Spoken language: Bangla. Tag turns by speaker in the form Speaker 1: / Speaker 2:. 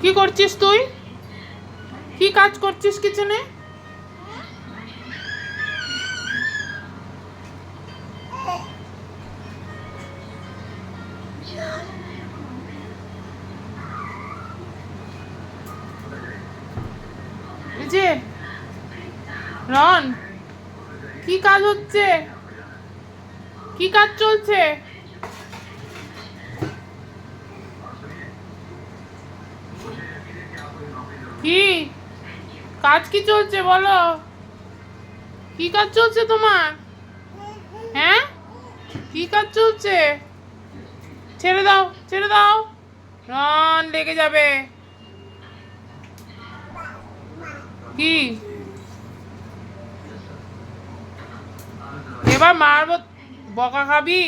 Speaker 1: কি করছিস তুই? কি কাজ করছিস কিচেনে? এই যে রন, কি কাজ হচ্ছে? কি কাজ চলছে? কি কাজ কি চলছে বলো? কি কাজ চলছে তোমার? হ্যাঁ, কি কাজ চলছে? ছেড়ে দাও, ছেড়ে দাও, রন লেগে যাবে। কি এবার মারবো? বকা খাবি?